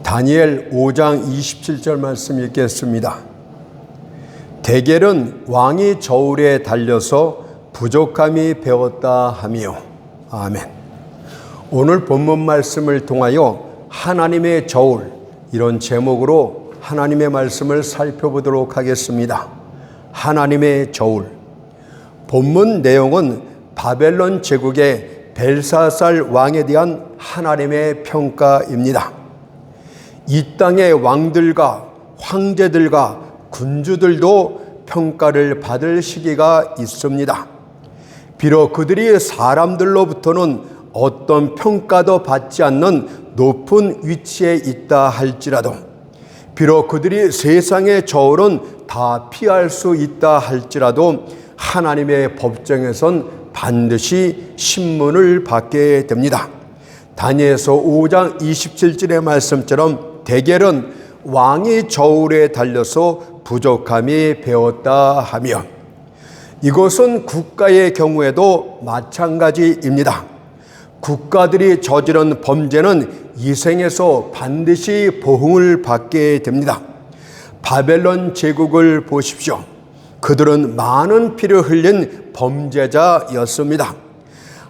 다니엘 5장 27절 말씀 읽겠습니다. 대겔은 왕이 저울에 달려서 부족함이 배웠다 하며. 아멘. 오늘 본문 말씀을 통하여 하나님의 저울, 이런 제목으로 하나님의 말씀을 살펴보도록 하겠습니다. 하나님의 저울. 본문 내용은 바벨론 제국의 벨사살 왕에 대한 하나님의 평가입니다. 이 땅의 왕들과 황제들과 군주들도 평가를 받을 시기가 있습니다. 비록 그들이 사람들로부터는 어떤 평가도 받지 않는 높은 위치에 있다 할지라도, 비록 그들이 세상의 저울은 다 피할 수 있다 할지라도 하나님의 법정에선 반드시 신문을 받게 됩니다. 다니엘서 5장 27절의 말씀처럼 대겔은 왕이 저울에 달려서 부족함이 배웠다 하며, 이것은 국가의 경우에도 마찬가지입니다. 국가들이 저지른 범죄는 이 생에서 반드시 보응을 받게 됩니다. 바벨론 제국을 보십시오. 그들은 많은 피를 흘린 범죄자였습니다.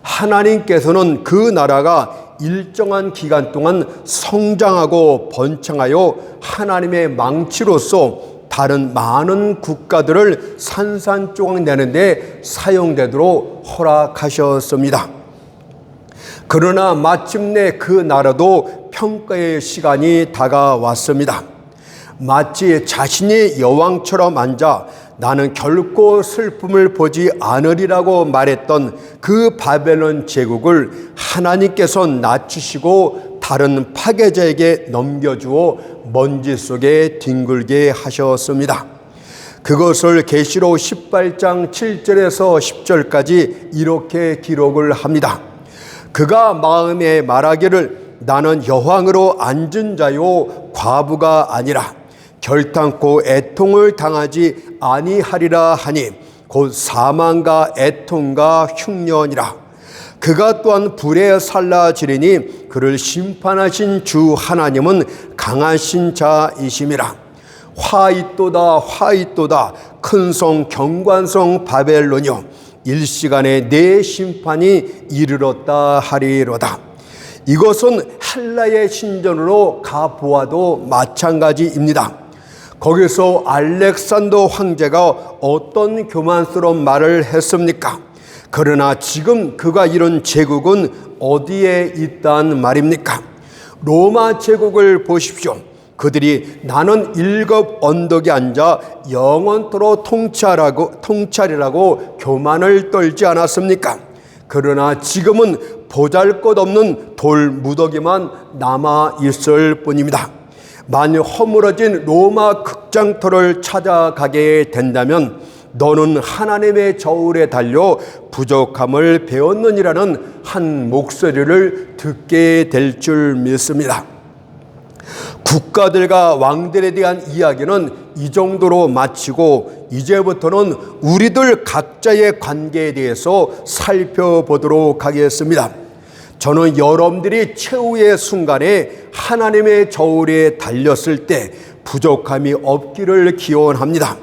하나님께서는 그 나라가 일정한 기간 동안 성장하고 번창하여 하나님의 망치로서 다른 많은 국가들을 산산조각 내는데 사용되도록 허락하셨습니다. 그러나 마침내 그 나라도 평가의 시간이 다가왔습니다. 마치 자신이 여왕처럼 앉아 나는 결코 슬픔을 보지 않으리라고 말했던 그 바벨론 제국을 하나님께서 낮추시고 다른 파괴자에게 넘겨주어 먼지 속에 뒹굴게 하셨습니다. 그것을 계시록 18장 7절에서 10절까지 이렇게 기록을 합니다. 그가 마음에 말하기를 나는 여왕으로 앉은 자요 과부가 아니라 결탄코 애통을 당하지 아니하리라 하니 곧 사망과 애통과 흉년이라. 그가 또한 불에 살라지리니 그를 심판하신 주 하나님은 강하신 자이심이라. 화있도다 화있도다 큰성 경관성 바벨론이여, 일시간에 내 심판이 이르렀다 하리로다. 이것은 헬라의 신전으로 가보아도 마찬가지입니다. 거기서 알렉산더 황제가 어떤 교만스러운 말을 했습니까? 그러나 지금 그가 이룬 제국은 어디에 있단 말입니까? 로마 제국을 보십시오. 그들이 나는 일곱 언덕에 앉아 영원토록 통찰이라고 교만을 떨지 않았습니까? 그러나 지금은 보잘것없는 돌 무더기만 남아 있을 뿐입니다. 만약 허물어진 로마 극장터를 찾아가게 된다면 너는 하나님의 저울에 달려 부족함을 배웠느니라는 한 목소리를 듣게 될 줄 믿습니다. 국가들과 왕들에 대한 이야기는 이 정도로 마치고 이제부터는 우리들 각자의 관계에 대해서 살펴보도록 하겠습니다. 저는 여러분들이 최후의 순간에 하나님의 저울에 달렸을 때 부족함이 없기를 기원합니다.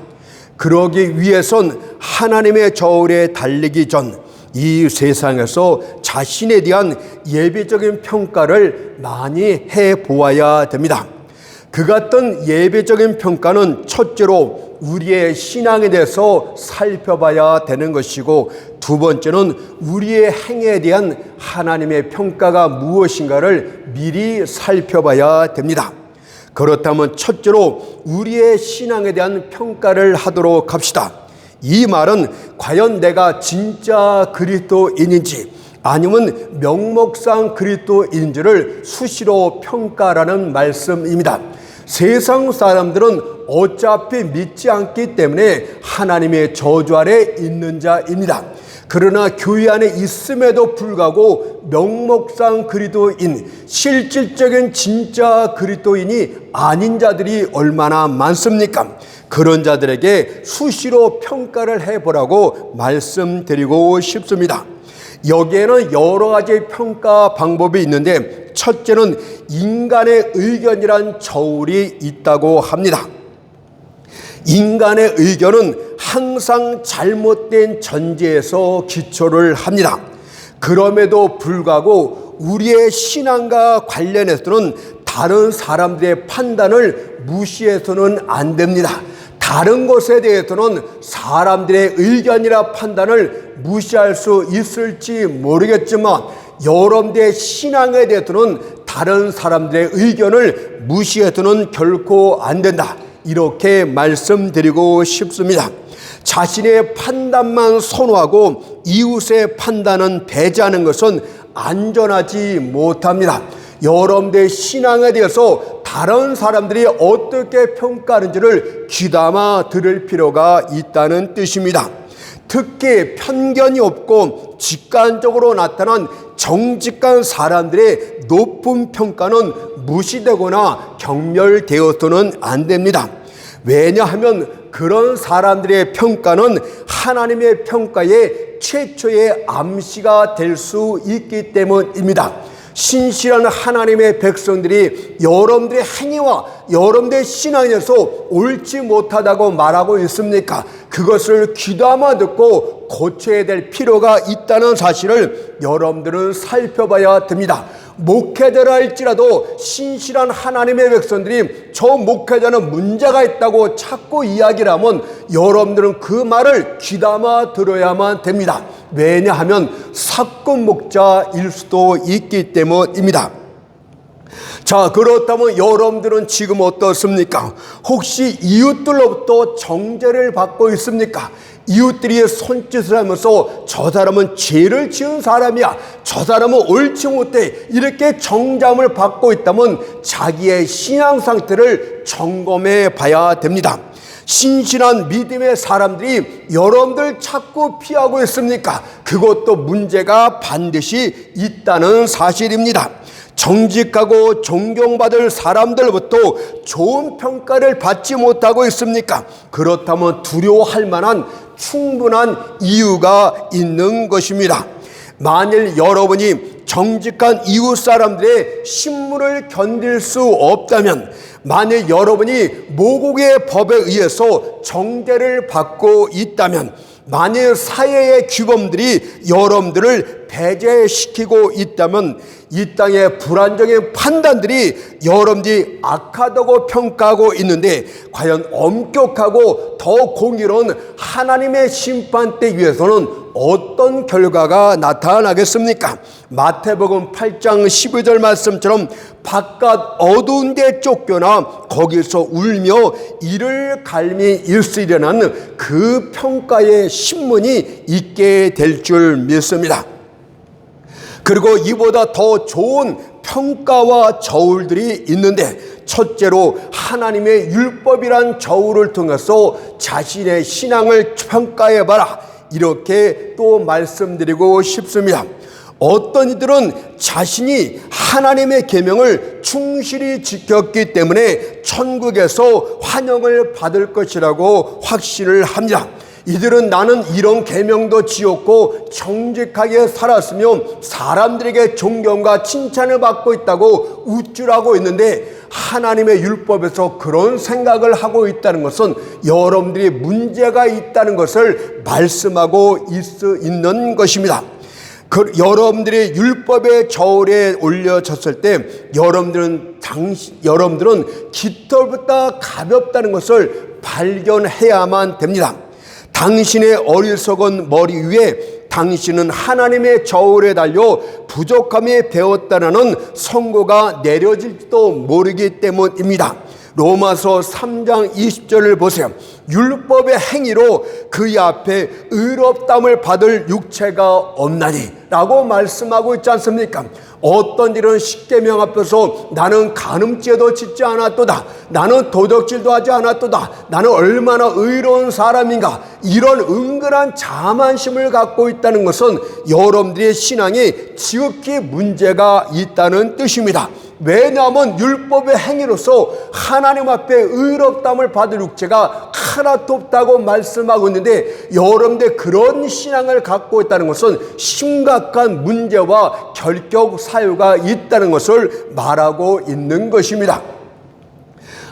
그러기 위해선 하나님의 저울에 달리기 전 이 세상에서 자신에 대한 예배적인 평가를 많이 해보아야 됩니다. 그 같은 예배적인 평가는 첫째로 우리의 신앙에 대해서 살펴봐야 되는 것이고, 두 번째는 우리의 행위에 대한 하나님의 평가가 무엇인가를 미리 살펴봐야 됩니다. 그렇다면 첫째로 우리의 신앙에 대한 평가를 하도록 합시다. 이 말은 과연 내가 진짜 그리스도인인지 아니면 명목상 그리스도인지를 수시로 평가라는 말씀입니다. 세상 사람들은 어차피 믿지 않기 때문에 하나님의 저주 아래 있는 자입니다. 그러나 교회 안에 있음에도 불구하고 명목상 그리스도인, 실질적인 진짜 그리스도인이 아닌 자들이 얼마나 많습니까? 그런 자들에게 수시로 평가를 해보라고 말씀드리고 싶습니다. 여기에는 여러 가지 평가 방법이 있는데 첫째는 인간의 의견이란 저울이 있다고 합니다. 인간의 의견은 항상 잘못된 전제에서 기초를 합니다. 그럼에도 불구하고 우리의 신앙과 관련해서는 다른 사람들의 판단을 무시해서는 안 됩니다. 다른 것에 대해서는 사람들의 의견이나 판단을 무시할 수 있을지 모르겠지만 여러분들의 신앙에 대해서는 다른 사람들의 의견을 무시해서는 결코 안 된다. 이렇게 말씀드리고 싶습니다. 자신의 판단만 선호하고 이웃의 판단은 배제하는 것은 안전하지 못합니다. 여러분들의 신앙에 대해서 다른 사람들이 어떻게 평가하는지를 귀담아 들을 필요가 있다는 뜻입니다. 특히 편견이 없고 직관적으로 나타난 정직한 사람들의 높은 평가는 무시되거나 경멸되어서는 안 됩니다. 왜냐하면 그런 사람들의 평가는 하나님의 평가의 최초의 암시가 될 수 있기 때문입니다. 신실한 하나님의 백성들이 여러분들의 행위와 여러분들의 신앙에서 옳지 못하다고 말하고 있습니까? 그것을 귀담아 듣고 고쳐야 될 필요가 있다는 사실을 여러분들은 살펴봐야 됩니다. 목회자라 할지라도 신실한 하나님의 백성들이 저 목회자는 문제가 있다고 자꾸 이야기를 하면 여러분들은 그 말을 귀담아 들어야만 됩니다. 왜냐하면 사건 목자일 수도 있기 때문입니다. 자, 그렇다면 여러분들은 지금 어떻습니까? 혹시 이웃들로부터 정죄를 받고 있습니까? 이웃들이 손짓을 하면서 저 사람은 죄를 지은 사람이야, 저 사람은 옳지 못해, 이렇게 정죄함을 받고 있다면 자기의 신앙 상태를 점검해 봐야 됩니다. 신실한 믿음의 사람들이 여러분들 자꾸 피하고 있습니까? 그것도 문제가 반드시 있다는 사실입니다. 정직하고 존경받을 사람들로부터 좋은 평가를 받지 못하고 있습니까? 그렇다면 두려워할 만한 충분한 이유가 있는 것입니다. 만일 여러분이 정직한 이웃 사람들의 신문을 견딜 수 없다면, 만일 여러분이 모국의 법에 의해서 정죄를 받고 있다면, 만일 사회의 규범들이 여러분들을 배제시키고 있다면, 이 땅의 불안정한 판단들이 여러분들이 악하다고 평가하고 있는데 과연 엄격하고 더 공의로운 하나님의 심판대 위에서는 어떤 결과가 나타나겠습니까? 마태복음 8장 12절 말씀처럼 바깥 어두운 데 쫓겨나 거기서 울며 이를 갈미 일쓰리라는 그 평가의 신문이 있게 될 줄 믿습니다. 그리고 이보다 더 좋은 평가와 저울들이 있는데, 첫째로 하나님의 율법이란 저울을 통해서 자신의 신앙을 평가해봐라, 이렇게 또 말씀드리고 싶습니다. 어떤 이들은 자신이 하나님의 계명을 충실히 지켰기 때문에 천국에서 환영을 받을 것이라고 확신을 합니다. 이들은 나는 이런 계명도 지었고 정직하게 살았으며 사람들에게 존경과 칭찬을 받고 있다고 우쭐하고 있는데, 하나님의 율법에서 그런 생각을 하고 있다는 것은 여러분들이 문제가 있다는 것을 말씀하고 있는 것입니다. 여러분들이 율법의 저울에 올려졌을 때 여러분들은 깃털보다 가볍다는 것을 발견해야만 됩니다. 당신의 어리석은 머리 위에 당신은 하나님의 저울에 달려 부족함에 배웠다는 선고가 내려질지도 모르기 때문입니다. 로마서 3장 20절을 보세요. 율법의 행위로 그의 앞에 의롭다함을 받을 육체가 없나니 라고 말씀하고 있지 않습니까? 어떤 일은 십계명 앞에서 나는 간음죄도 짓지 않았도다, 나는 도덕질도 하지 않았도다, 나는 얼마나 의로운 사람인가, 이런 은근한 자만심을 갖고 있다는 것은 여러분들의 신앙이 지극히 문제가 있다는 뜻입니다. 왜냐하면 율법의 행위로서 하나님 앞에 의롭다함을 받을 육체가 하나도 없다고 말씀하고 있는데, 여러분들 그런 신앙을 갖고 있다는 것은 심각한 문제와 결격 사유가 있다는 것을 말하고 있는 것입니다.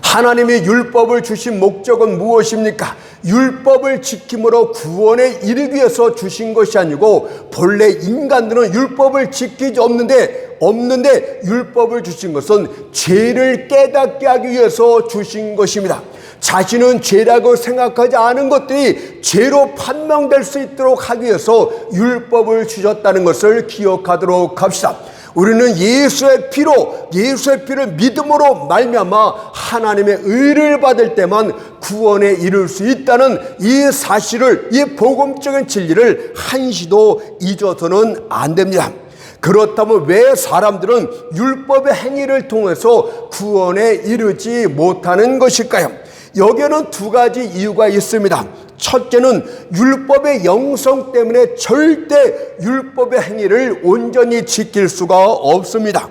하나님이 율법을 주신 목적은 무엇입니까? 율법을 지킴으로 구원에 이르기 위해서 주신 것이 아니고, 본래 인간들은 율법을 지키지 없는데 율법을 주신 것은 죄를 깨닫게 하기 위해서 주신 것입니다. 자신은 죄라고 생각하지 않은 것들이 죄로 판명될 수 있도록 하기 위해서 율법을 주셨다는 것을 기억하도록 합시다. 우리는 예수의 피를 믿음으로 말미암아 하나님의 의를 받을 때만 구원에 이를 수 있다는 이 사실을, 이 복음적인 진리를 한시도 잊어서는 안 됩니다. 그렇다면 왜 사람들은 율법의 행위를 통해서 구원에 이르지 못하는 것일까요? 여기에는 두 가지 이유가 있습니다. 첫째는 율법의 영성 때문에 절대 율법의 행위를 온전히 지킬 수가 없습니다.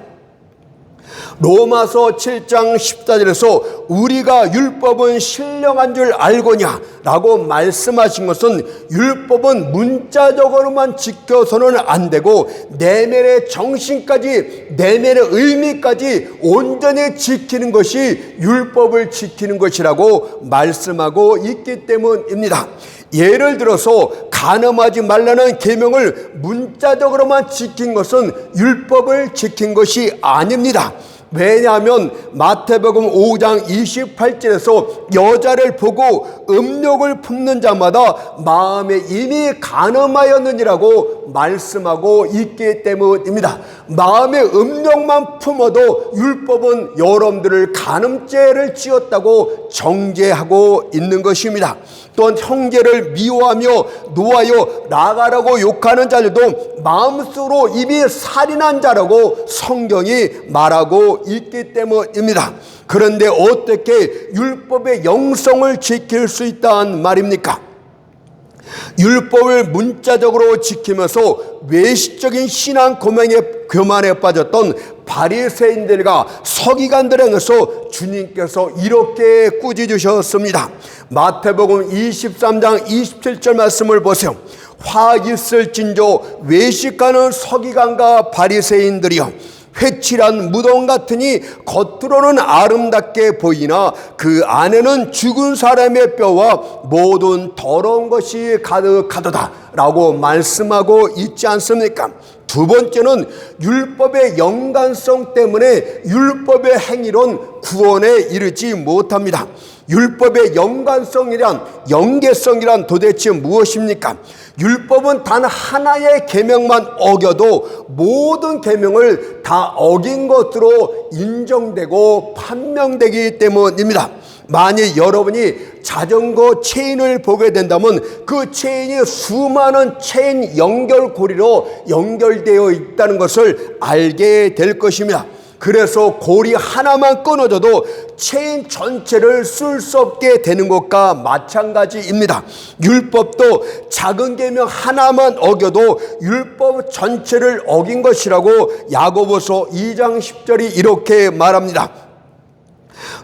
로마서 7장 14절에서 우리가 율법은 신령한 줄 알거냐 라고 말씀하신 것은, 율법은 문자적으로만 지켜서는 안 되고 내면의 정신까지, 내면의 의미까지 온전히 지키는 것이 율법을 지키는 것이라고 말씀하고 있기 때문입니다. 예를 들어서 간음하지 말라는 계명을 문자적으로만 지킨 것은 율법을 지킨 것이 아닙니다. 왜냐하면 마태복음 5장 28절에서 여자를 보고 음욕을 품는 자마다 마음에 이미 간음하였느니라고 말씀하고 있기 때문입니다. 마음의 음욕만 품어도 율법은 여러분들을 간음죄를 지었다고 정죄하고 있는 것입니다. 또한 형제를 미워하며 노하여 나가라고 욕하는 자들도 마음속으로 이미 살인한 자라고 성경이 말하고 있기 때문입니다. 그런데 어떻게 율법의 영성을 지킬 수 있단 말입니까? 율법을 문자적으로 지키면서 외식적인 신앙 교만에 빠졌던 바리새인들과 서기관들을 향해서 주님께서 이렇게 꾸짖으셨습니다. 마태복음 23장 27절 말씀을 보세요. 화 있을진저 외식하는 서기관과 바리새인들이여, 회칠한 무덤 같으니 겉으로는 아름답게 보이나 그 안에는 죽은 사람의 뼈와 모든 더러운 것이 가득하도다 라고 말씀하고 있지 않습니까? 두 번째는 율법의 연관성 때문에 율법의 행위론 구원에 이르지 못합니다. 율법의 연계성이란 도대체 무엇입니까? 율법은 단 하나의 계명만 어겨도 모든 계명을 다 어긴 것으로 인정되고 판명되기 때문입니다. 만일 여러분이 자전거 체인을 보게 된다면 그 체인이 수많은 체인 연결고리로 연결되어 있다는 것을 알게 될 것입니다. 그래서 고리 하나만 끊어져도 체인 전체를 쓸 수 없게 되는 것과 마찬가지입니다. 율법도 작은 계명 하나만 어겨도 율법 전체를 어긴 것이라고 야고보서 2장 10절이 이렇게 말합니다.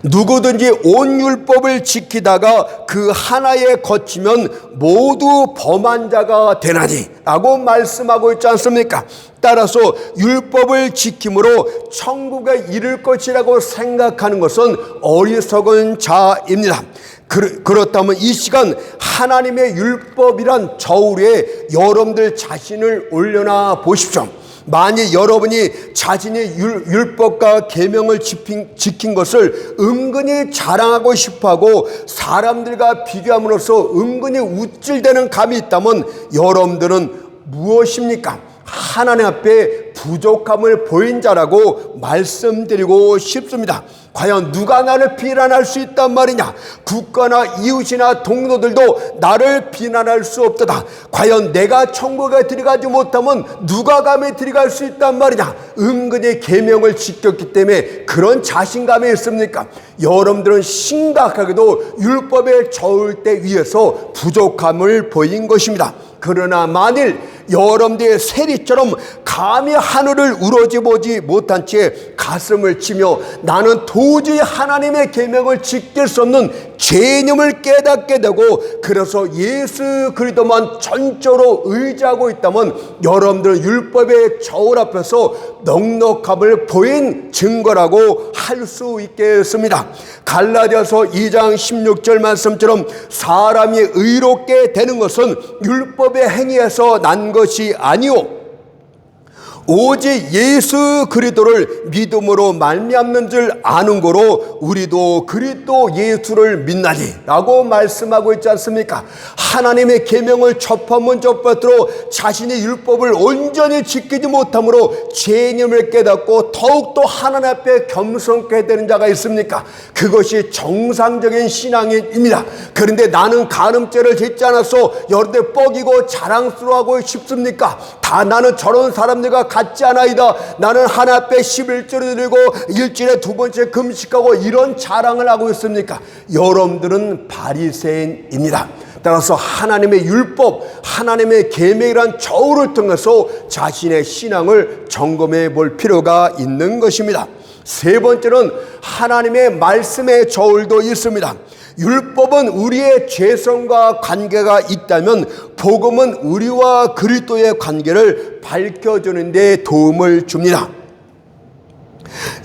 누구든지 온 율법을 지키다가 그 하나에 거치면 모두 범한 자가 되나니 라고 말씀하고 있지 않습니까? 따라서 율법을 지킴으로 천국에 이를 것이라고 생각하는 것은 어리석은 자입니다. 그렇다면 이 시간 하나님의 율법이란 저울 위에 여러분들 자신을 올려놔 보십시오. 만일 여러분이 자신이 율법과 계명을 지킨 것을 은근히 자랑하고 싶어하고 사람들과 비교함으로써 은근히 우쭐대는 감이 있다면 여러분들은 무엇입니까? 하나님 앞에 부족함을 보인 자라고 말씀드리고 싶습니다. 과연 누가 나를 비난할 수 있단 말이냐? 국가나 이웃이나 동료들도 나를 비난할 수 없도다. 과연 내가 천국에 들어가지 못하면 누가 감히 들어갈 수 있단 말이냐? 은근히 계명을 지켰기 때문에 그런 자신감이 있습니까? 여러분들은 심각하게도 율법의 저울대 위에서 부족함을 보인 것입니다. 그러나 만일 여러분들의 세리처럼 감히 하늘을 우러져보지 못한 채 가슴을 치며 나는 도저히 하나님의 계명을 지킬 수 없는 죄념을 깨닫게 되고, 그래서 예수 그리스도만 전적으로 의지하고 있다면 여러분들은 율법의 저울 앞에서 넉넉함을 보인 증거라고 할 수 있겠습니다. 갈라디아서 2장 16절 말씀처럼 사람이 의롭게 되는 것은 율법의 행위에서 난 것이 아니오 오직 예수 그리스도를 믿음으로 말미암는 줄 아는 거로 우리도 그리스도 예수를 믿나니 라고 말씀하고 있지 않습니까? 하나님의 계명을 접하면 접할수록 자신의 율법을 온전히 지키지 못함으로 죄인임을 깨닫고 더욱더 하나님 앞에 겸손케 되는 자가 있습니까? 그것이 정상적인 신앙입니다. 그런데 나는 간음죄를 짓지 않았어 여러분들 뻐기고 자랑스러워하고 싶습니까? 다 나는 저런 사람들과 같지 않아이다. 나는 하나님 앞에 11조를 드리고 일주일에 2번째 금식하고 이런 자랑을 하고 있습니까? 여러분들은 바리새인입니다. 따라서 하나님의 율법, 하나님의 계명이란 저울을 통해서 자신의 신앙을 점검해 볼 필요가 있는 것입니다. 세 번째는 하나님의 말씀의 저울도 있습니다. 율법은 우리의 죄성과 관계가 있다면 복음은 우리와 그리스도의 관계를 밝혀주는 데 도움을 줍니다.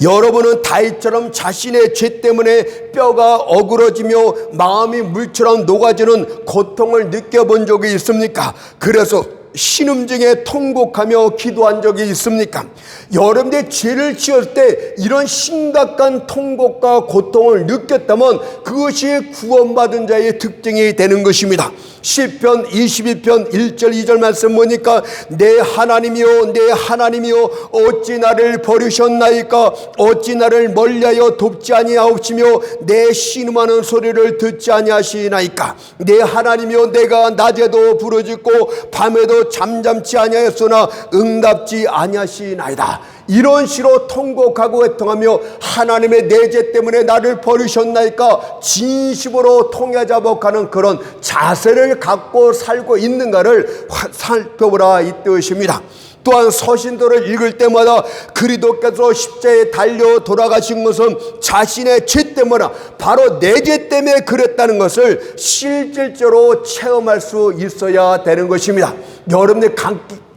여러분은 다윗처럼 자신의 죄 때문에 뼈가 어그러지며 마음이 물처럼 녹아지는 고통을 느껴본 적이 있습니까? 그래서 신음중에 통곡하며 기도한 적이 있습니까? 여러분들의 죄를 지을 때 이런 심각한 통곡과 고통을 느꼈다면 그것이 구원받은 자의 특징이 되는 것입니다. 시편 22편 1절 2절 말씀 보니까 내 하나님이여 내 하나님이여 어찌 나를 버리셨나이까 어찌 나를 멀리하여 돕지 아니하옵시며 내 신음하는 소리를 듣지 아니하시나이까 내 하나님이여 내가 낮에도 부르짖고 밤에도 잠잠치 아니하였으나 응답지 아니하시나이다. 이런 식으로 통곡하고 애통하며 하나님의 내 죄 때문에 나를 버리셨나이까 진심으로 통해자복하는 그런 자세를 갖고 살고 있는가를 살펴보라 이 뜻입니다. 또한 서신도를 읽을 때마다 그리스도께서 십자가에 달려 돌아가신 것은 자신의 죄 때문에 바로 내 죄 때문에 그랬다는 것을 실질적으로 체험할 수 있어야 되는 것입니다. 여러분들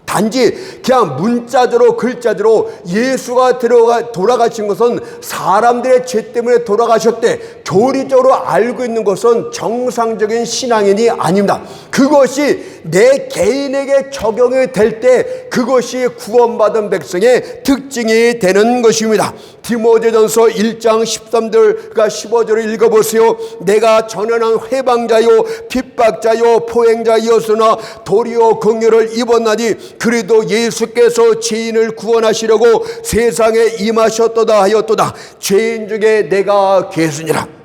단지 그냥 문자적으로 글자적으로 예수가 돌아가신 것은 사람들의 죄 때문에 돌아가셨대 교리적으로 알고 있는 것은 정상적인 신앙인이 아닙니다. 그것이 내 개인에게 적용이 될 때 그것이 구원받은 백성의 특징이 되는 것입니다. 디모데전서 1장 13절과 15절을 읽어보세요. 내가 전연한 회방자요 핍박자요 포행자이었으나 도리어 긍휼을 입었나니 그래도 예수께서 죄인을 구원하시려고 세상에 임하셨도다 하였도다. 죄인 중에 내가 괴순이라.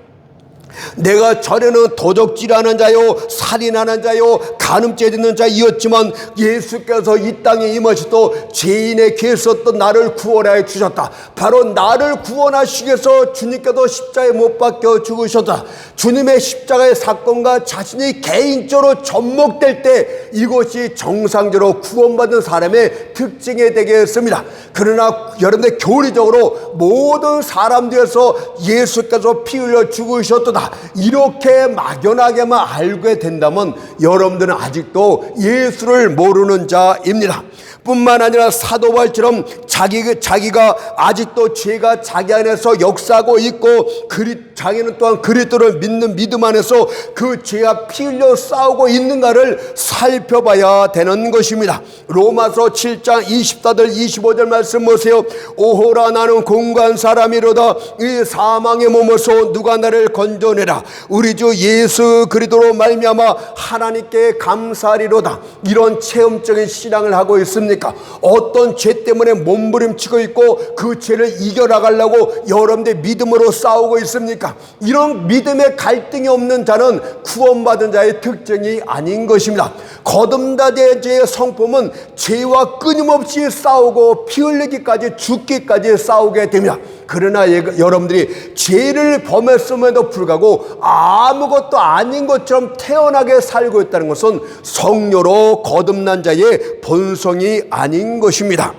내가 전에는 도적질하는 자요 살인하는 자요 간음죄 짓는 자이었지만 예수께서 이 땅에 임하셔도 죄인의 죄 썼던 나를 구원하여 주셨다. 바로 나를 구원하시기 위해서 주님께서 십자가에 못 박혀 죽으셨다. 주님의 십자가의 사건과 자신이 개인적으로 접목될 때 이것이 정상적으로 구원받은 사람의 특징이 되겠습니다. 그러나 여러분들 교리적으로 모든 사람들에서 예수께서 피 흘려 죽으셨도다 이렇게 막연하게만 알게 된다면 여러분들은 아직도 예수를 모르는 자입니다. 뿐만 아니라 사도 바울처럼 자기가 아직도 죄가 자기 안에서 역사하고 있고 자기는 또한 그리스도를 믿는 믿음 안에서 그 죄가 피 흘려 싸우고 있는가를 살펴봐야 되는 것입니다. 로마서 7장 24절 25절 말씀 보세요. 오호라 나는 공고한 사람이로다. 이 사망의 몸에서 누가 나를 건져내라. 우리 주 예수 그리스도로 말미암아 하나님께 감사하리로다. 이런 체험적인 신앙을 하고 있습니다. 어떤 죄 때문에 몸부림치고 있고 그 죄를 이겨나가려고 여러분들 믿음으로 싸우고 있습니까? 이런 믿음의 갈등이 없는 자는 구원받은 자의 특징이 아닌 것입니다. 거듭난 자의 성품은 죄와 끊임없이 싸우고 피 흘리기까지 죽기까지 싸우게 됩니다. 그러나 여러분들이 죄를 범했음에도 불구하고 아무것도 아닌 것처럼 태연하게 살고 있다는 것은 성녀로 거듭난 자의 본성이 아닌 것입니다.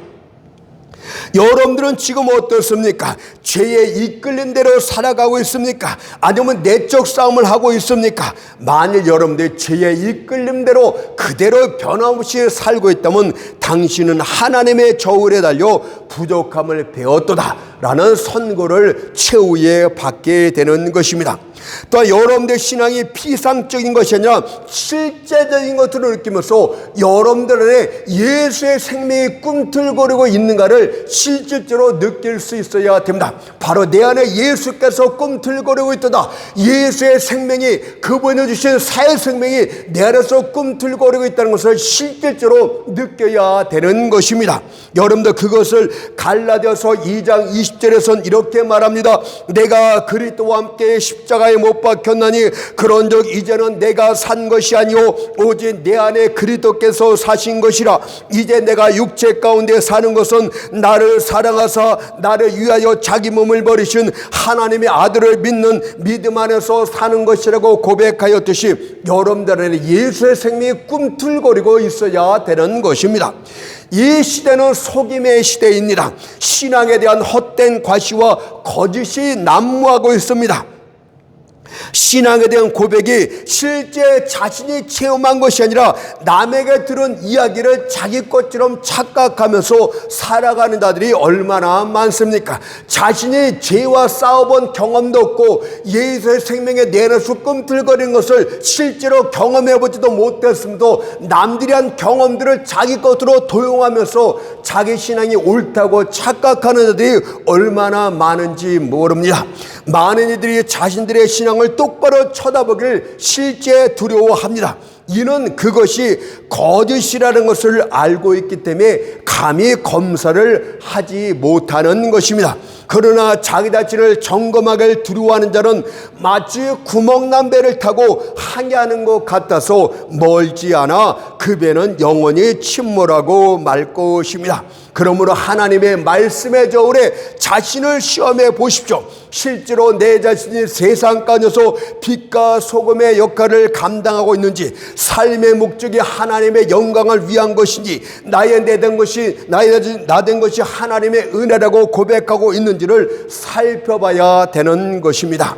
여러분들은 지금 어떻습니까? 죄에 이끌린 대로 살아가고 있습니까? 아니면 내적 싸움을 하고 있습니까? 만일 여러분들이 죄에 이끌린 대로 그대로 변함없이 살고 있다면 당신은 하나님의 저울에 달려 부족함을 배웠도다 라는 선고를 최후에 받게 되는 것입니다. 또한 여러분들의 신앙이 피상적인 것이 아니라 실제적인 것으로 느끼면서 여러분들 안에 예수의 생명이 꿈틀거리고 있는가를 실질적으로 느낄 수 있어야 됩니다. 바로 내 안에 예수께서 꿈틀거리고 있도다. 예수의 생명이, 그분이 주신 사의 생명이 내 안에서 꿈틀거리고 있다는 것을 실질적으로 느껴야 되는 것입니다. 여러분들 그것을 갈라디아서 2장 20절에서는 이렇게 말합니다. 내가 그리스도와 함께 십자가에 못 박혔나니 그런즉 이제는 내가 산 것이 아니오 오직 내 안에 그리스도께서 사신 것이라. 이제 내가 육체 가운데 사는 것은 나를 사랑하사 나를 위하여 자기 몸을 버리신 하나님의 아들을 믿는 믿음 안에서 사는 것이라고 고백하였듯이 여러분들에게 예수의 생명이 꿈틀거리고 있어야 되는 것입니다. 이 시대는 속임의 시대입니다. 신앙에 대한 헛된 과시와 거짓이 난무하고 있습니다. 신앙에 대한 고백이 실제 자신이 체험한 것이 아니라 남에게 들은 이야기를 자기 것처럼 착각하면서 살아가는 자들이 얼마나 많습니까? 자신이 죄와 싸워본 경험도 없고 예수의 생명에 내려서 꿈틀거리는 것을 실제로 경험해보지도 못했음도 남들이 한 경험들을 자기 것으로 도용하면서 자기 신앙이 옳다고 착각하는 자들이 얼마나 많은지 모릅니다. 많은 이들이 자신들의 신앙을 똑바로 쳐다보기를 실제 두려워합니다. 이는 그것이 거짓이라는 것을 알고 있기 때문에 감히 검사를 하지 못하는 것입니다. 그러나 자기 자신을 점검하기를 두려워하는 자는 마치 구멍난 배를 타고 항해하는 것 같아서 멀지 않아 그 배는 영원히 침몰하고 말 것입니다. 그러므로 하나님의 말씀의 저울에 자신을 시험해 보십시오. 실제로 내 자신이 세상 가운데서 빛과 소금의 역할을 감당하고 있는지, 삶의 목적이 하나님의 영광을 위한 것인지, 나된 것이 하나님의 은혜라고 고백하고 있는지를 살펴봐야 되는 것입니다.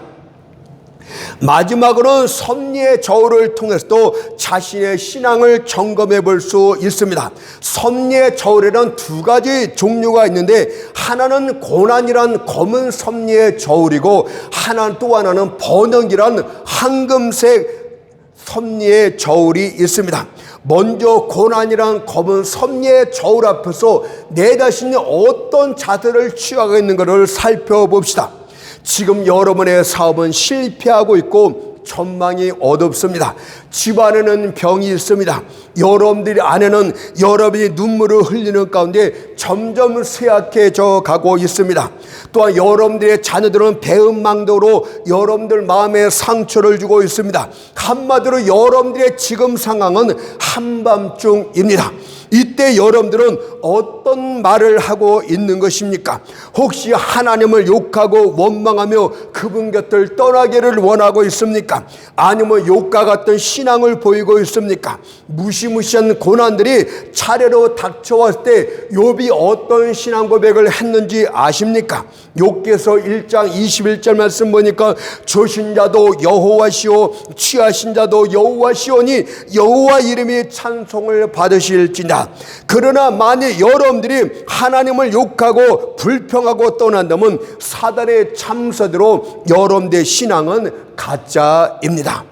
마지막으로는 섭리의 저울을 통해서도 자신의 신앙을 점검해 볼 수 있습니다. 섭리의 저울에는 두 가지 종류가 있는데, 하나는 고난이란 검은 섭리의 저울이고 또 하나는 번영이란 황금색 섭리의 저울이 있습니다. 먼저 고난이란 검은 섭리의 저울 앞에서 내 자신이 어떤 자세를 취하고 있는가를 살펴봅시다. 지금 여러분의 사업은 실패하고 있고 전망이 어둡습니다. 집안에는 병이 있습니다. 여러분들 안에는 여러분이 눈물을 흘리는 가운데 점점 쇠약해져 가고 있습니다. 또한 여러분들의 자녀들은 배은망덕으로 여러분들 마음에 상처를 주고 있습니다. 한마디로 여러분들의 지금 상황은 한밤중입니다. 이때 여러분들은 어떤 말을 하고 있는 것입니까? 혹시 하나님을 욕하고 원망하며 그분 곁을 떠나기를 원하고 있습니까? 아니면 욕과 같은 신앙을 보이고 있습니까? 무시무시한 고난들이 차례로 닥쳐왔을 때 욥이 어떤 신앙 고백을 했는지 아십니까? 욥기서 1장 21절 말씀 보니까 조신 자도 여호와시오 취하신 자도 여호와시오니 여호와 이름이 찬송을 받으실지냐. 그러나 만약 여러분들이 하나님을 욕하고 불평하고 떠난다면 사단의 참사대로 여러분들의 신앙은 가짜입니다.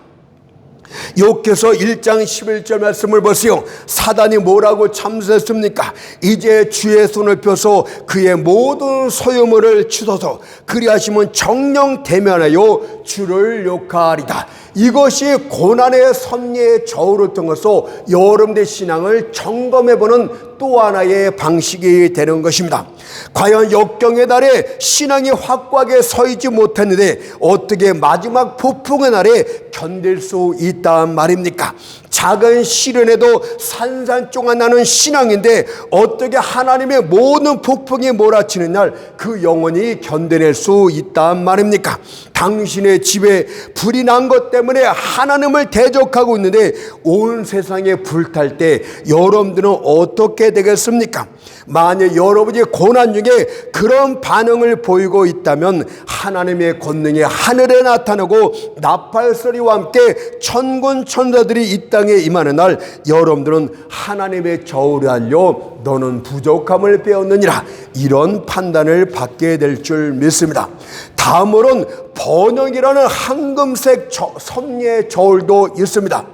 욥기서 1장 11절 말씀을 보세요. 사단이 뭐라고 참수했습니까? 이제 주의 손을 펴서 그의 모든 소유물을 치소서 그리하시면 정령 대면하여 주를 욕하리다. 이것이 고난의 섭리의 저울을 통해서 여러분의 신앙을 점검해보는 또 하나의 방식이 되는 것입니다. 과연 역경의 날에 신앙이 확고하게 서있지 못했는데 어떻게 마지막 폭풍의 날에 견딜 수 있다 있단 말입니까? 작은 시련에도 산산조각 나는 신앙인데 어떻게 하나님의 모든 폭풍이 몰아치는 날 그 영혼이 견뎌낼 수 있단 말입니까? 당신의 집에 불이 난 것 때문에 하나님을 대적하고 있는데 온 세상에 불탈 때 여러분들은 어떻게 되겠습니까? 만약 여러분이 고난 중에 그런 반응을 보이고 있다면 하나님의 권능이 하늘에 나타나고 나팔 소리와 함께 천군 천사들이 이 땅에 임하는 날 여러분들은 하나님의 저울에 알려 너는 부족함을 배웠느니라 이런 판단을 받게 될 줄 믿습니다. 다음으로는 번영이라는 황금색 섭리의 저울도 있습니다.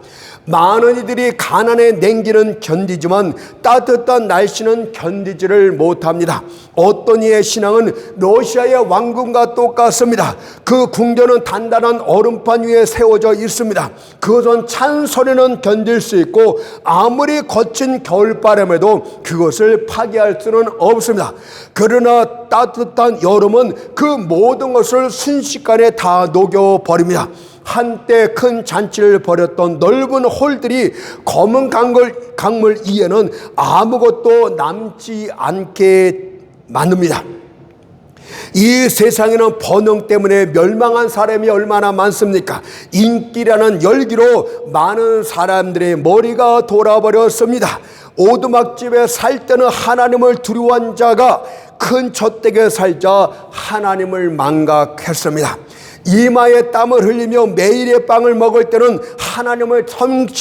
많은 이들이 가난의 냉기는 견디지만 따뜻한 날씨는 견디지를 못합니다. 어떤 이의 신앙은 러시아의 왕궁과 똑같습니다. 그 궁전은 단단한 얼음판 위에 세워져 있습니다. 그것은 찬 소리는 견딜 수 있고 아무리 거친 겨울바람에도 그것을 파괴할 수는 없습니다. 그러나 따뜻한 여름은 그 모든 것을 순식간에 다 녹여버립니다. 한때 큰 잔치를 벌였던 넓은 홀들이 검은 강물 위에는 아무것도 남지 않게 만듭니다. 이 세상에는 번영 때문에 멸망한 사람이 얼마나 많습니까? 인기라는 열기로 많은 사람들의 머리가 돌아버렸습니다. 오두막집에 살 때는 하나님을 두려워한 자가 큰 젖되게 살자 하나님을 망각했습니다. 이마에 땀을 흘리며 매일의 빵을 먹을 때는 하나님을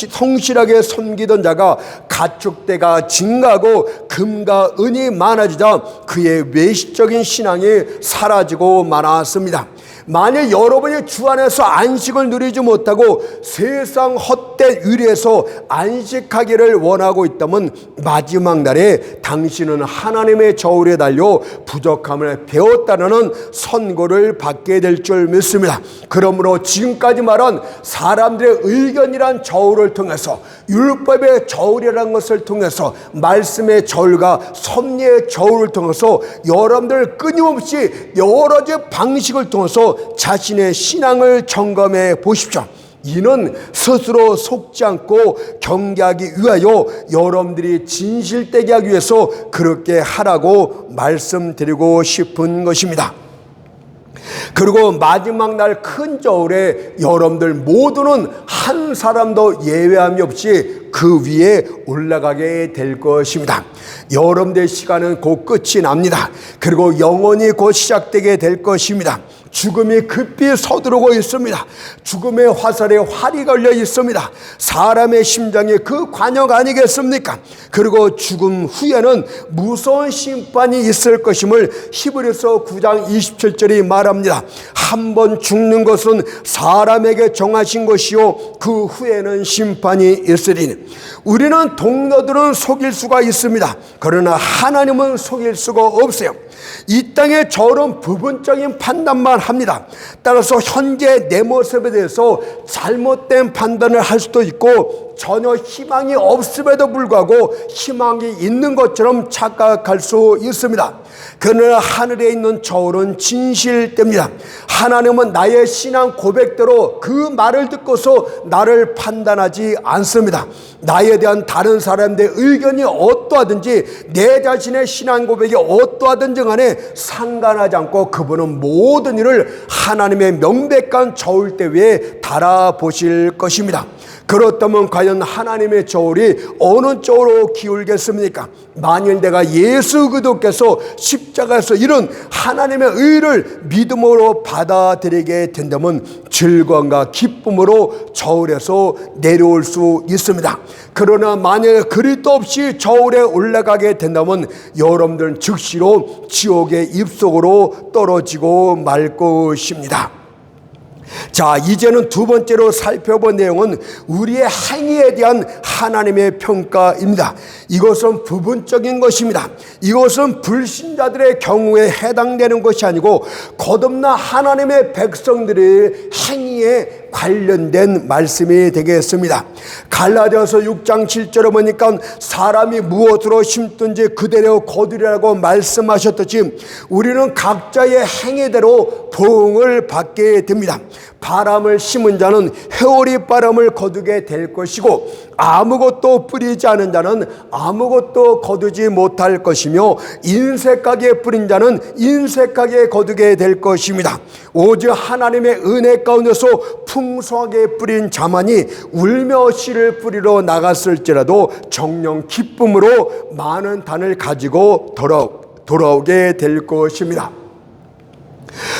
성실하게 섬기던 자가 가축대가 증가하고 금과 은이 많아지자 그의 외식적인 신앙이 사라지고 말았습니다. 만약 여러분이 주 안에서 안식을 누리지 못하고 세상 헛된 의리에서 안식하기를 원하고 있다면 마지막 날에 당신은 하나님의 저울에 달려 부족함을 배웠다는 선고를 받게 될 줄 믿습니다. 그러므로 지금까지 말한 사람들의 의견이란 저울을 통해서 율법의 저울이라는 것을 통해서 말씀의 저울과 섭리의 저울을 통해서 여러분들 끊임없이 여러 가지 방식을 통해서 자신의 신앙을 점검해 보십시오. 이는 스스로 속지 않고 경계하기 위하여 여러분들이 진실되게 하기 위해서 그렇게 하라고 말씀드리고 싶은 것입니다. 그리고 마지막 날 큰 저울에 여러분들 모두는 한 사람도 예외함이 없이 그 위에 올라가게 될 것입니다. 여러분들의 시간은 곧 끝이 납니다. 그리고 영원히 곧 시작되게 될 것입니다. 죽음이 급히 서두르고 있습니다. 죽음의 화살에 활이 걸려 있습니다. 사람의 심장이 그 관역 아니겠습니까? 그리고 죽음 후에는 무서운 심판이 있을 것임을 히브리서 9장 27절이 말합니다. 한 번 죽는 것은 사람에게 정하신 것이요 그 후에는 심판이 있으리니 우리는 동료들은 속일 수가 있습니다. 그러나 하나님은 속일 수가 없어요. 이 땅에 저런 부분적인 판단만 합니다. 따라서 현재 내 모습에 대해서 잘못된 판단을 할 수도 있고 전혀 희망이 없음에도 불구하고 희망이 있는 것처럼 착각할 수 있습니다. 그러나 하늘에 있는 저울은 진실됩니다. 하나님은 나의 신앙 고백대로 그 말을 듣고서 나를 판단하지 않습니다. 나에 대한 다른 사람들의 의견이 어떠하든지 내 자신의 신앙 고백이 어떠하든지 간에 상관하지 않고 그분은 모든 일을 하나님의 명백한 저울대 위에 달아보실 것입니다. 그렇다면 과연 하나님의 저울이 어느 쪽으로 기울겠습니까? 만일 내가 예수 그리스도께서 십자가에서 이룬 하나님의 의를 믿음으로 받아들이게 된다면 즐거움과 기쁨으로 저울에서 내려올 수 있습니다. 그러나 만약 그리스도 없이 저울에 올라가게 된다면 여러분들은 즉시로 지옥의 입속으로 떨어지고 말 것입니다. 자, 이제는 두 번째로 살펴본 내용은 우리의 행위에 대한 하나님의 평가입니다. 이것은 부분적인 것입니다. 이것은 불신자들의 경우에 해당되는 것이 아니고 거듭난 하나님의 백성들의 행위에 관련된 말씀이 되겠습니다. 갈라디아서 6장 7절에 보니까 사람이 무엇으로 심든지 그대로 거두리라고 말씀하셨듯이 우리는 각자의 행위대로 보응을 받게 됩니다. 바람을 심은 자는 회오리 바람을 거두게 될 것이고 아무것도 뿌리지 않은 자는 아무것도 거두지 못할 것이며 인색하게 뿌린 자는 인색하게 거두게 될 것입니다. 오직 하나님의 은혜 가운데서 풍성하게 뿌린 자만이 울며 씨를 뿌리러 나갔을지라도 정령 기쁨으로 많은 단을 가지고 돌아오게 될 것입니다.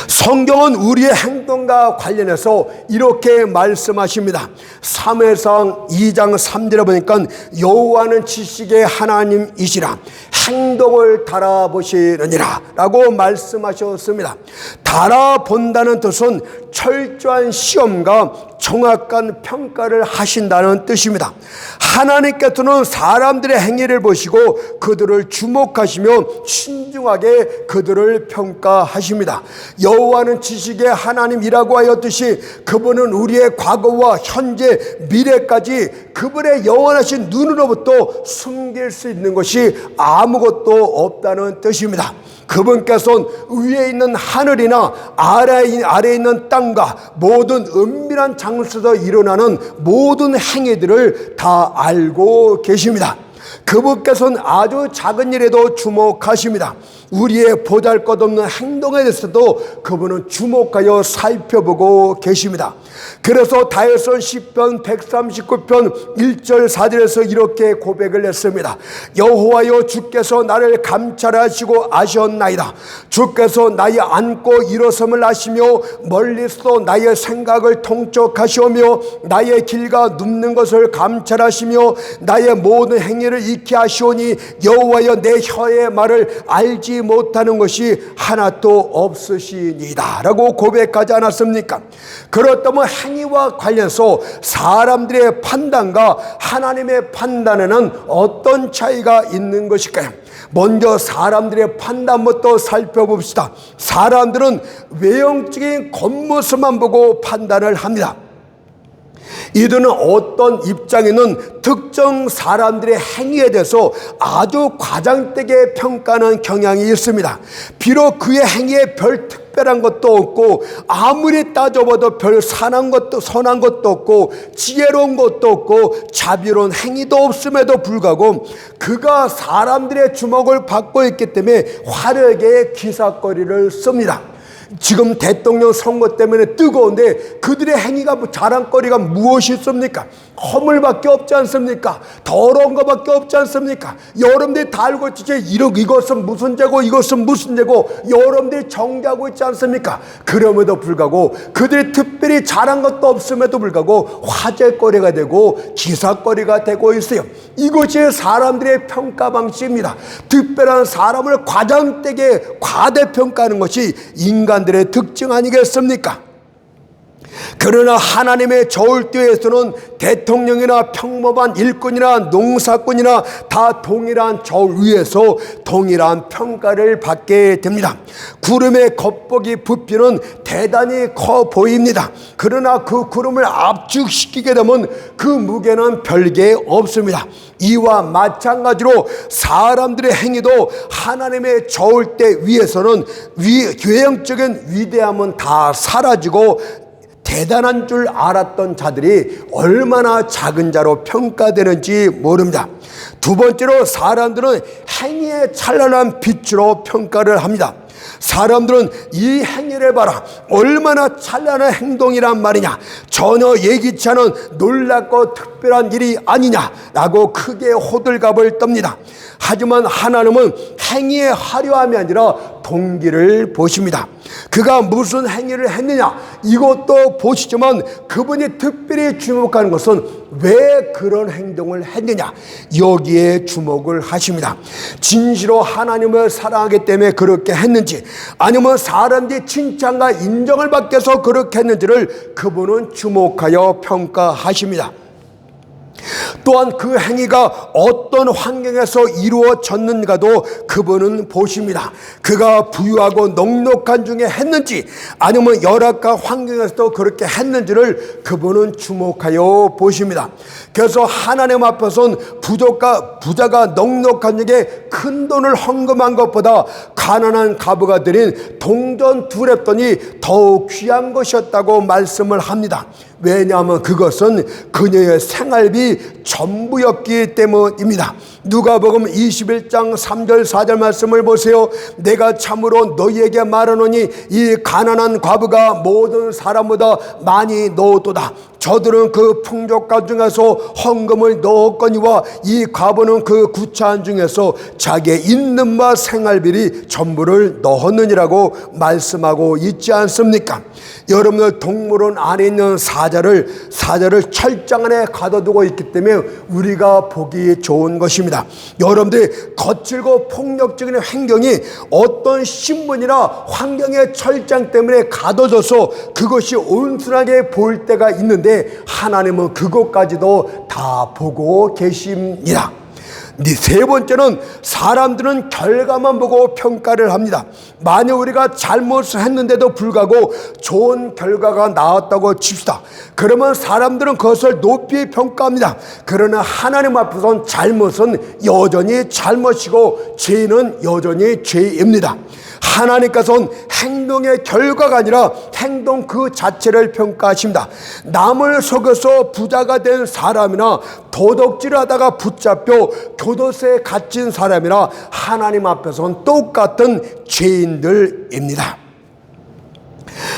성경은 우리의 행동과 관련해서 이렇게 말씀하십니다. 사무엘상 2장 3절에 보니까 여호와는 지식의 하나님이시라 행동을 달아보시느니라 라고 말씀하셨습니다. 달아본다는 뜻은 철저한 시험과 정확한 평가를 하신다는 뜻입니다. 하나님께서는 사람들의 행위를 보시고 그들을 주목하시며 신중하게 그들을 평가하십니다. 여호와는 지식의 하나님이라고 하였듯이 그분은 우리의 과거와 현재 미래까지 그분의 영원하신 눈으로부터 숨길 수 있는 것이 아무것도 없다는 뜻입니다. 그분께서는 위에 있는 하늘이나 아래에 있는 땅과 모든 은밀한 장소에서 일어나는 모든 행위들을 다 알고 계십니다. 그분께서는 아주 작은 일에도 주목하십니다. 우리의 보잘것없는 행동에 대해서도 그분은 주목하여 살펴보고 계십니다. 그래서 다윗은 시편 139편 1절 4절에서 이렇게 고백을 했습니다. 여호와여 주께서 나를 감찰하시고 아셨나이다. 주께서 나의 앉고 일어섬을 아시며 멀리서 나의 생각을 통촉하시오며 나의 길과 눕는 것을 감찰하시며 나의 모든 행위를 익히 아시오니 여호와여 내 혀의 말을 알지 못하는 것이 하나도 없으시니이다 라고 고백하지 않았습니까? 그렇다면 행위와 관련해서 사람들의 판단과 하나님의 판단에는 어떤 차이가 있는 것일까요? 먼저 사람들의 판단부터 살펴봅시다. 사람들은 외형적인 겉모습만 보고 판단을 합니다. 이들은 어떤 입장에는 특정 사람들의 행위에 대해서 아주 과장되게 평가하는 경향이 있습니다. 비록 그의 행위에 별 특별한 것도 없고 아무리 따져봐도 별 선한 것도 없고 지혜로운 것도 없고 자비로운 행위도 없음에도 불구하고 그가 사람들의 주목을 받고 있기 때문에 화려하게 기사거리를 씁니다. 지금 대통령 선거 때문에 뜨거운데 그들의 행위가 자랑거리가 무엇이 있습니까? 허물밖에 없지 않습니까? 더러운 것밖에 없지 않습니까? 여러분들이 다 알고 있지. 이것은 무슨 죄고 이것은 무슨 죄고 여러분들이 정죄하고 있지 않습니까? 그럼에도 불구하고 그들이 특별히 잘한 것도 없음에도 불구하고 화제거리가 되고 기사거리가 되고 있어요. 이것이 사람들의 평가 방식입니다. 특별한 사람을 과장되게 과대평가하는 것이 인간들의 특징 아니겠습니까? 그러나 하나님의 저울대에서는 대통령이나 평범한 일꾼이나 농사꾼이나 다 동일한 저울 위에서 동일한 평가를 받게 됩니다. 구름의 겉보기 부피는 대단히 커 보입니다. 그러나 그 구름을 압축시키게 되면 그 무게는 별게 없습니다. 이와 마찬가지로 사람들의 행위도 하나님의 저울대 위에서는 외형적인 위대함은 다 사라지고 대단한 줄 알았던 자들이 얼마나 작은 자로 평가되는지 모릅니다. 두 번째로 사람들은 행위의 찬란한 빛으로 평가를 합니다. 사람들은 이 행위를 봐라, 얼마나 찬란한 행동이란 말이냐, 전혀 예기치 않은 놀랍고 특별한 일이 아니냐라고 크게 호들갑을 떱니다. 하지만 하나님은 행위의 화려함이 아니라 동기를 보십니다. 그가 무슨 행위를 했느냐 이것도 보시지만 그분이 특별히 주목하는 것은 왜 그런 행동을 했느냐, 여기에 주목을 하십니다. 진실로 하나님을 사랑하기 때문에 그렇게 했는지 아니면 사람들이 칭찬과 인정을 받기 위해서 그렇게 했는지를 그분은 주목하여 평가하십니다. 또한 그 행위가 어떤 환경에서 이루어졌는가도 그분은 보십니다. 그가 부유하고 넉넉한 중에 했는지 아니면 열악한 환경에서도 그렇게 했는지를 그분은 주목하여 보십니다. 그래서 하나님 앞에서는 부자가 넉넉한 중에 그 큰 돈을 헌금한 것보다 가난한 과부가 드린 동전 2렙돈이 더욱 귀한 것이었다고 말씀을 합니다. 왜냐하면 그것은 그녀의 생활비 전부였기 때문입니다. 누가복음 21장 3절 4절 말씀을 보세요. 내가 참으로 너희에게 말하노니 이 가난한 과부가 모든 사람보다 많이 넣었도다. 저들은 그 풍족가 중에서 헌금을 넣었거니와 이 과부는 그 구차한 중에서 자기의 있는 바 생활비리 전부를 넣었느니라고 말씀하고 있지 않습니까? 여러분들 동물원 안에 있는 사자를 철장 안에 가둬두고 있기 때문에 우리가 보기 좋은 것입니다. 여러분들이 거칠고 폭력적인 행동이 어떤 신분이나 환경의 철장 때문에 가둬져서 그것이 온순하게 보일 때가 있는데 하나님은 그것까지도 다 보고 계십니다. 세 번째는 사람들은 결과만 보고 평가를 합니다. 만약 우리가 잘못을 했는데도 불구하고 좋은 결과가 나왔다고 칩시다. 그러면 사람들은 그것을 높이 평가합니다. 그러나 하나님 앞에서는 잘못은 여전히 잘못이고 죄는 여전히 죄입니다. 하나님께서는 행동의 결과가 아니라 행동 그 자체를 평가하십니다. 남을 속여서 부자가 된 사람이나 도덕질을 하다가 붙잡혀 교도소에 갇힌 사람이나 하나님 앞에서는 똑같은 죄인들입니다.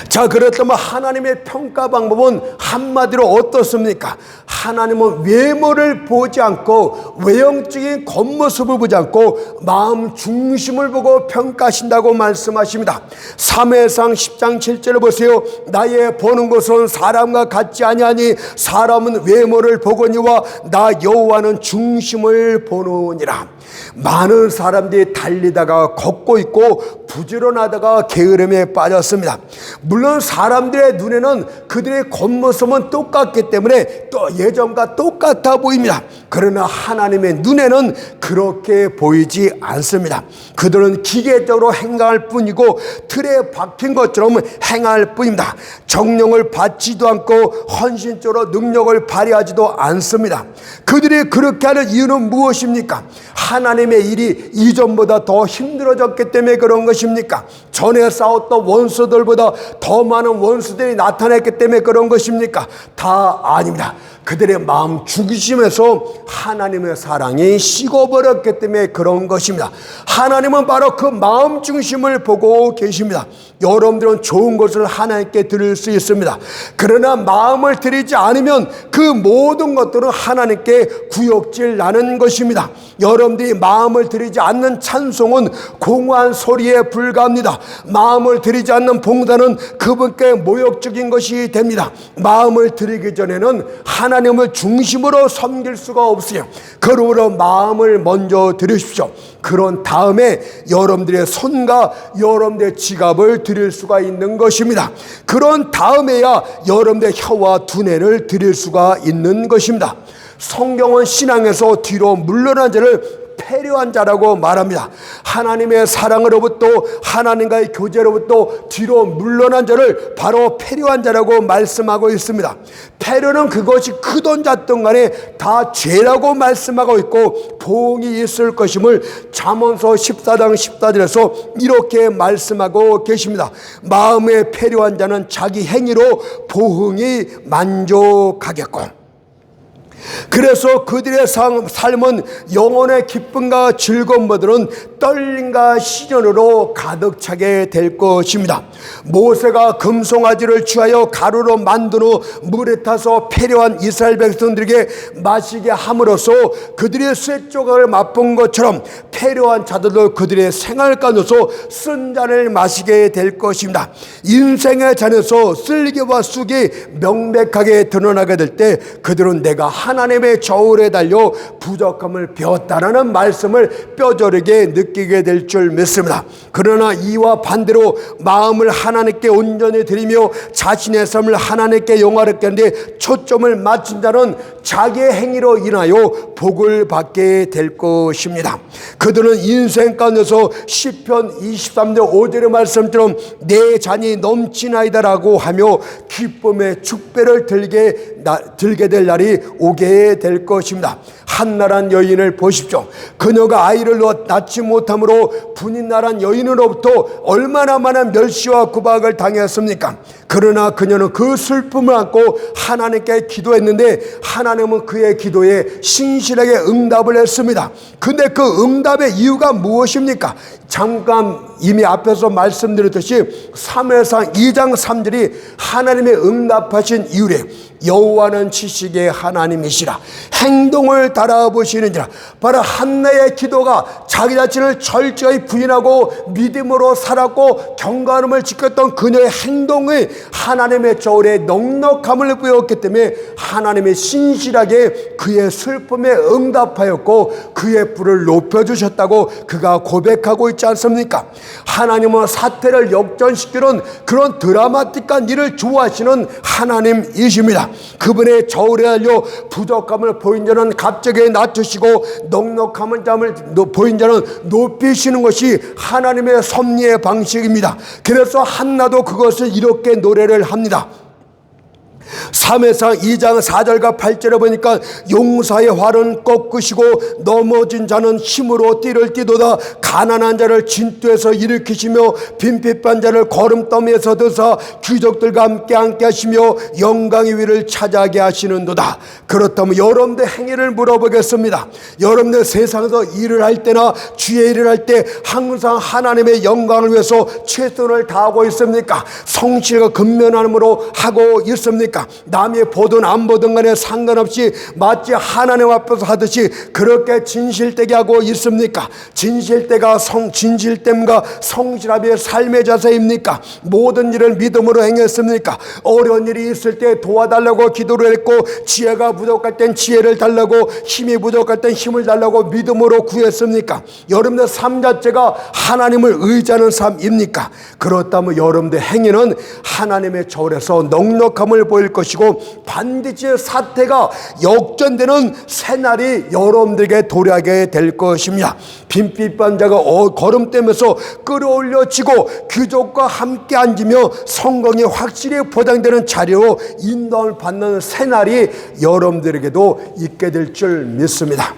자, 그렇다면 하나님의 평가 방법은 한마디로 어떻습니까? 하나님은 외모를 보지 않고 외형적인 겉모습을 보지 않고 마음 중심을 보고 평가하신다고 말씀하십니다. 사무엘상 10장 7절을 보세요. 나의 보는 것은 사람과 같지 아니하니 사람은 외모를 보거니와 나 여호와는 중심을 보느니라. 많은 사람들이 달리다가 걷고 있고 부지런하다가 게으름에 빠졌습니다. 물론 사람들의 눈에는 그들의 겉모습은 똑같기 때문에 또 예전과 똑같아 보입니다. 그러나 하나님의 눈에는 그렇게 보이지 않습니다. 그들은 기계적으로 행할 뿐이고 틀에 박힌 것처럼 행할 뿐입니다. 정령을 받지도 않고 헌신적으로 능력을 발휘하지도 않습니다. 그들이 그렇게 하는 이유는 무엇입니까? 하나님의 일이 이전보다 더 힘들어졌기 때문에 그런 것입니까? 전에 싸웠던 원수들보다 더 많은 원수들이 나타났기 때문에 그런 것입니까? 다 아닙니다. 그들의 마음 중심에서 하나님의 사랑이 식어버렸기 때문에 그런 것입니다. 하나님은 바로 그 마음 중심을 보고 계십니다. 여러분들은 좋은 것을 하나님께 드릴 수 있습니다. 그러나 마음을 드리지 않으면 그 모든 것들은 하나님께 구역질 나는 것입니다. 여러분들이 마음을 드리지 않는 찬송은 공허한 소리에 불과합니다. 마음을 드리지 않는 봉단은 그분께 모욕적인 것이 됩니다. 마음을 드리기 전에는 하나님을 중심으로 섬길 수가 없어요. 그러므로 마음을 먼저 드리십시오. 그런 다음에 여러분들의 손과 여러분들의 지갑을 드릴 수가 있는 것입니다. 그런 다음에야 여러분들의 혀와 두뇌를 드릴 수가 있는 것입니다. 성경은 신앙에서 뒤로 물러난 자를 패류한 자라고 말합니다. 하나님의 사랑으로부터 하나님과의 교제로부터 뒤로 물러난 자를 바로 패류한 자라고 말씀하고 있습니다. 패류는 그것이 크던 작던 간에 다 죄라고 말씀하고 있고 보응이 있을 것임을 잠언서 14장 14절에서 이렇게 말씀하고 계십니다. 마음에 패류한 자는 자기 행위로 보응이 만족하겠고, 그래서 그들의 삶은 영혼의 기쁨과 즐거움보다는 떨림과 시련으로 가득 차게 될 것입니다. 모세가 금송아지를 취하여 가루로 만든 후 물에 타서 패려한 이스라엘 백성들에게 마시게 함으로써 그들의 쇠 조각을 맛본 것처럼 패려한 자들도 그들의 생활 가운데서 쓴 잔을 마시게 될 것입니다. 인생의 잔에서 쓸개와 쑥이 명백하게 드러나게 될 때 그들은 내가 하나님의 저울에 달려 부족함을 배웠다라는 말씀을 뼈저리게 느끼게 느끼게 될 줄 믿습니다. 그러나 이와 반대로 마음을 하나님께 온전히 드리며 자신의 삶을 하나님께 영화롭게 하는데 초점을 맞춘 자는 자기의 행위로 인하여 복을 받게 될 것입니다. 그들은 인생 가운데서 시편 23장 5절의 말씀처럼 내 잔이 넘치나이다라고 하며 기쁨의 축배를 들게 될 날이 오게 될 것입니다. 한나란 여인을 보십시오. 그녀가 아이를 낳지 못함으로 분인나란 여인으로부터 얼마나 많은 멸시와 구박을 당했습니까? 그러나 그녀는 그 슬픔을 안고 하나님께 기도했는데 하나님은 그의 기도에 신실하게 응답을 했습니다. 근데 그 응답의 이유가 무엇입니까? 잠깐 이미 앞에서 말씀드렸듯이 사무엘상 2장 3절이 하나님의 응답하신 이유래. 여호와는 지식의 하나님이시라. 행동을 달아보시는지라. 바로 한나의 기도가 자기 자신을 철저히 부인하고 믿음으로 살았고 경건함을 지켰던 그녀의 행동이 하나님의 저울에 넉넉함을 부여했기 때문에 하나님이 신실하게 그의 슬픔에 응답하였고 그의 뿔을 높여주셨다고 그가 고백하고 있지 않습니까? 하나님은 사태를 역전시키는 그런 드라마틱한 일을 좋아하시는 하나님이십니다. 그분의 저울에 달려 부족함을 보인 자는 갑자기 낮추시고 넉넉함을 보인 자는 높이시는 것이 하나님의 섭리의 방식입니다. 그래서 한나도 그것을 이렇게 노래를 합니다. 사무엘상 2장 4절과 8절에 보니까 용사의 활은 꺾으시고 넘어진 자는 힘으로 띠를 띠도다. 가난한 자를 진토에서 일으키시며 빈핍한 자를 거름더미에서 드사 귀족들과 함께 하시며 영광의 위를 차지하게 하시는도다. 그렇다면 여러분들 행위를 물어보겠습니다. 여러분들 세상에서 일을 할 때나 주의 일을 할 때 항상 하나님의 영광을 위해서 최선을 다하고 있습니까? 성실과 근면함으로 하고 있습니까? 남이 보든 안 보든 간에 상관없이 마치 하나님 앞에서 하듯이 그렇게 진실되게 하고 있습니까? 진실됨과 성실함이 삶의 자세입니까? 모든 일을 믿음으로 행했습니까? 어려운 일이 있을 때 도와달라고 기도를 했고 지혜가 부족할 땐 지혜를 달라고 힘이 부족할 땐 힘을 달라고 믿음으로 구했습니까? 여러분들 삶 자체가 하나님을 의지하는 삶입니까? 그렇다면 여러분들 행위는 하나님의 저울에서 넉넉함을 보일 것이고 반드시 사태가 역전되는 새날이 여러분들에게 도래하게 될 것입니다. 빈핍한 자가 거름되면서 끌어올려지고 귀족과 함께 앉으며 성공이 확실히 보장되는 자리로 인도함을 받는 새날이 여러분들에게도 있게 될 줄 믿습니다.